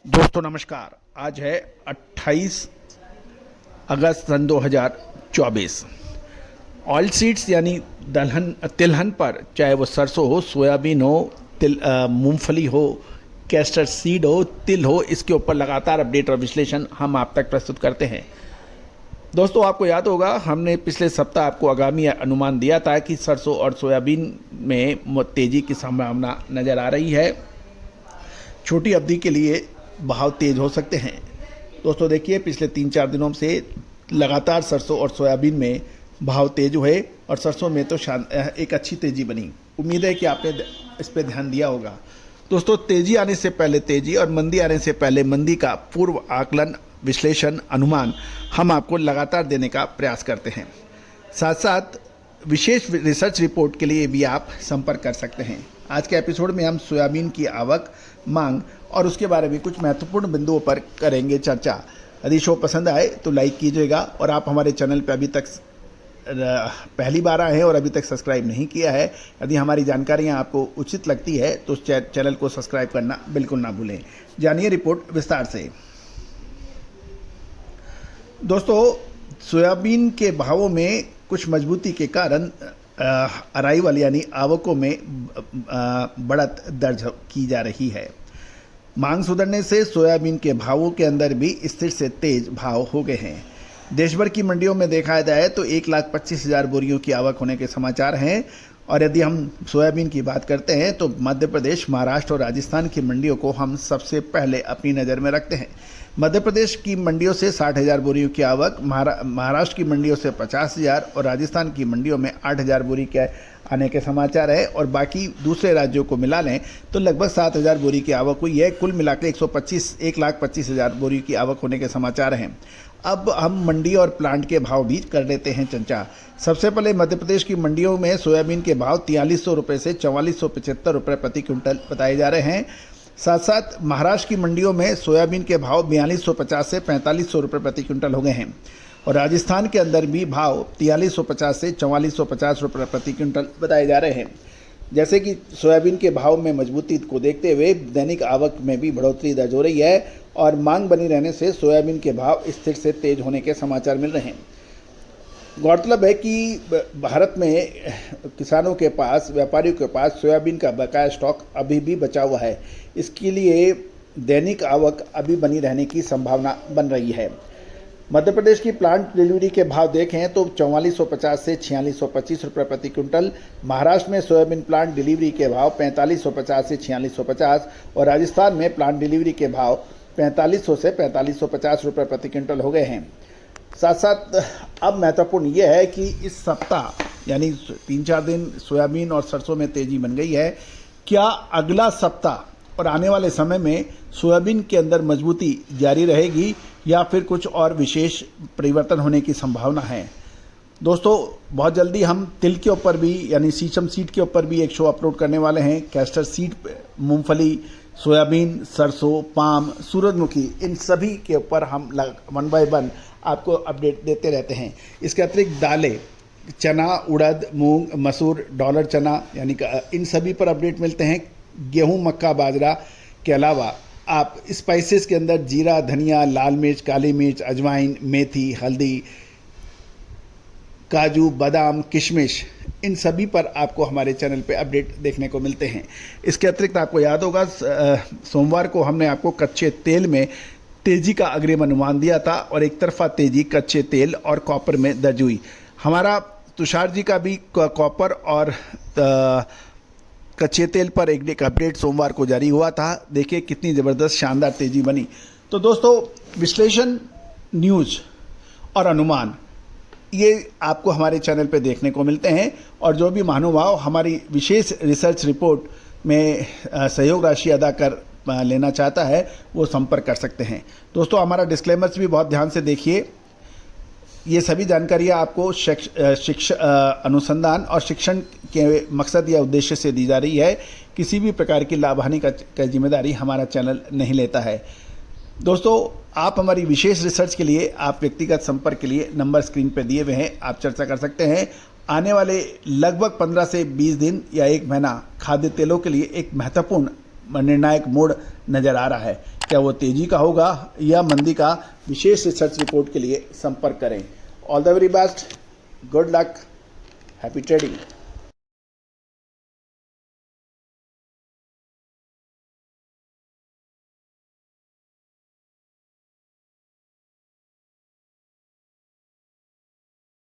दोस्तों नमस्कार। आज है 28 अगस्त सन 2024। ऑयल सीड्स यानी तिलहन पर, चाहे वो सरसों हो, सोयाबीन हो, मूंगफली हो, कैस्टर सीड हो, तिल हो, इसके ऊपर लगातार अपडेट और विश्लेषण हम आप तक प्रस्तुत करते हैं। दोस्तों आपको याद होगा, हमने पिछले सप्ताह आपको आगामी अनुमान दिया था कि सरसों और सोयाबीन में तेज़ी की संभावना नज़र आ रही है। छोटी अवधि के लिए भाव तेज हो सकते हैं। दोस्तों देखिए, पिछले 3-4 दिनों से लगातार सरसों और सोयाबीन में भाव तेज हुए और सरसों में तो एक अच्छी तेज़ी बनी। उम्मीद है कि आपने इस पर ध्यान दिया होगा। दोस्तों, तेज़ी आने से पहले तेज़ी और मंदी आने से पहले मंदी का पूर्व आकलन, विश्लेषण, अनुमान हम आपको लगातार देने का प्रयास करते हैं। साथ साथ विशेष रिसर्च रिपोर्ट के लिए भी आप संपर्क कर सकते हैं। आज के एपिसोड में हम सोयाबीन की आवक, मांग और उसके बारे में कुछ महत्वपूर्ण बिंदुओं पर करेंगे चर्चा। यदि शो पसंद आए तो लाइक कीजिएगा और आप हमारे चैनल पर अभी तक पहली बार आए हैं और अभी तक सब्सक्राइब नहीं किया है, यदि हमारी जानकारियां आपको उचित लगती है तो चैनल को सब्सक्राइब करना बिल्कुल ना भूलें। जानिए रिपोर्ट विस्तार से। दोस्तों, सोयाबीन के भावों में कुछ मजबूती के कारण अराइवल यानी आवकों में बढ़त दर्ज की जा रही है। मांग सुधरने से सोयाबीन के भावों के अंदर भी स्थिर से तेज भाव हो गए हैं। देश भर की मंडियों में देखा जाए तो 1,25,000 बोरियों की आवक होने के समाचार हैं। और यदि हम सोयाबीन की बात करते हैं तो मध्य प्रदेश, महाराष्ट्र और राजस्थान की मंडियों को हम सबसे पहले अपनी नज़र में रखते हैं। मध्य प्रदेश की मंडियों से 60,000 बोरियों की आवक, महाराष्ट्र की मंडियों से 50,000 और राजस्थान की मंडियों में 8,000 बोरी के आने के समाचार है। और बाकी दूसरे राज्यों को मिला लें तो लगभग 7,000 बोरी की आवक हुई है। कुल मिलाकर 1,25,000 बोरी की आवक होने के समाचार हैं। अब हम मंडी और प्लांट के भाव भी कर लेते हैं चर्चा। सबसे पहले मध्य प्रदेश की मंडियों में सोयाबीन के भाव 4300 रुपये से 4475 रुपये प्रति क्विंटल बताए जा रहे हैं। साथ साथ महाराष्ट्र की मंडियों में सोयाबीन के भाव 4250 से 4500 रुपये प्रति क्विंटल हो गए हैं। और राजस्थान के अंदर भी भाव 4350 से 4450 रुपये प्रति क्विंटल बताए जा रहे हैं। जैसे कि सोयाबीन के भाव में मजबूती को देखते हुए दैनिक आवक में भी बढ़ोतरी दर्ज हो रही है और मांग बनी रहने से सोयाबीन के भाव स्थिर से तेज होने के समाचार मिल रहे हैं। गौरतलब है कि भारत में किसानों के पास, व्यापारियों के पास सोयाबीन का बकाया स्टॉक अभी भी बचा हुआ है। इसके लिए दैनिक आवक अभी बनी रहने की संभावना बन रही है। मध्य प्रदेश की प्लांट डिलीवरी के भाव देखें तो 4450 से 4625 रुपये प्रति क्विंटल। महाराष्ट्र में सोयाबीन प्लांट डिलीवरी के भाव 4550 से 4650 और राजस्थान में प्लांट डिलीवरी के भाव 4500 से 4550 रुपये प्रति क्विंटल हो गए हैं। साथ साथ अब महत्वपूर्ण यह है कि इस सप्ताह यानी 3-4 दिन सोयाबीन और सरसों में तेजी बन गई है। क्या अगला सप्ताह और आने वाले समय में सोयाबीन के अंदर मजबूती जारी रहेगी या फिर कुछ और विशेष परिवर्तन होने की संभावना है? दोस्तों, बहुत जल्दी हम तिल के ऊपर भी यानी सीसम सीड के ऊपर भी एक शो अपलोड करने वाले हैं। कैस्टर सीड, मूंगफली, सोयाबीन, सरसों, पाम, सूरजमुखी, इन सभी के ऊपर हम 1 बाय 1 आपको अपडेट देते रहते हैं। इसके अतिरिक्त दालें, चना, उड़द, मूंग, मसूर, डॉलर चना यानी इन सभी पर अपडेट मिलते हैं। गेहूं, मक्का, बाजरा के अलावा आप स्पाइसेस के अंदर जीरा, धनिया, लाल मिर्च, काली मिर्च, अजवाइन, मेथी, हल्दी, काजू, बादाम, किशमिश, इन सभी पर आपको हमारे चैनल पे अपडेट देखने को मिलते हैं। इसके अतिरिक्त आपको याद होगा, सोमवार को हमने आपको कच्चे तेल में तेज़ी का अग्रिम अनुमान दिया था और एक तरफा तेज़ी कच्चे तेल और कॉपर में दर्ज हुई। हमारा तुषार जी का भी कॉपर और कच्चे तेल पर एक अपडेट सोमवार को जारी हुआ था। देखिए कितनी ज़बरदस्त शानदार तेज़ी बनी। तो दोस्तों, विश्लेषण, न्यूज़ और अनुमान ये आपको हमारे चैनल पे देखने को मिलते हैं। और जो भी महानुभाव हमारी विशेष रिसर्च रिपोर्ट में सहयोग राशि अदा कर लेना चाहता है वो संपर्क कर सकते हैं। दोस्तों, हमारा डिस्क्लेमर्स भी बहुत ध्यान से देखिए। ये सभी जानकारियाँ आपको अनुसंधान और शिक्षण के मकसद या उद्देश्य से दी जा रही है। किसी भी प्रकार की लाभ हानि का जिम्मेदारी हमारा चैनल नहीं लेता है। दोस्तों, आप हमारी विशेष रिसर्च के लिए, आप व्यक्तिगत संपर्क के लिए नंबर स्क्रीन पर दिए हुए हैं, आप चर्चा कर सकते हैं। आने वाले लगभग 15 से 20 दिन या 1 महीना खाद्य तेलों के लिए एक महत्वपूर्ण निर्णायक मोड़ नज़र आ रहा है। क्या वो तेजी का होगा या मंदी का, विशेष रिसर्च रिपोर्ट के लिए संपर्क करें। All the very best, good luck, happy trading.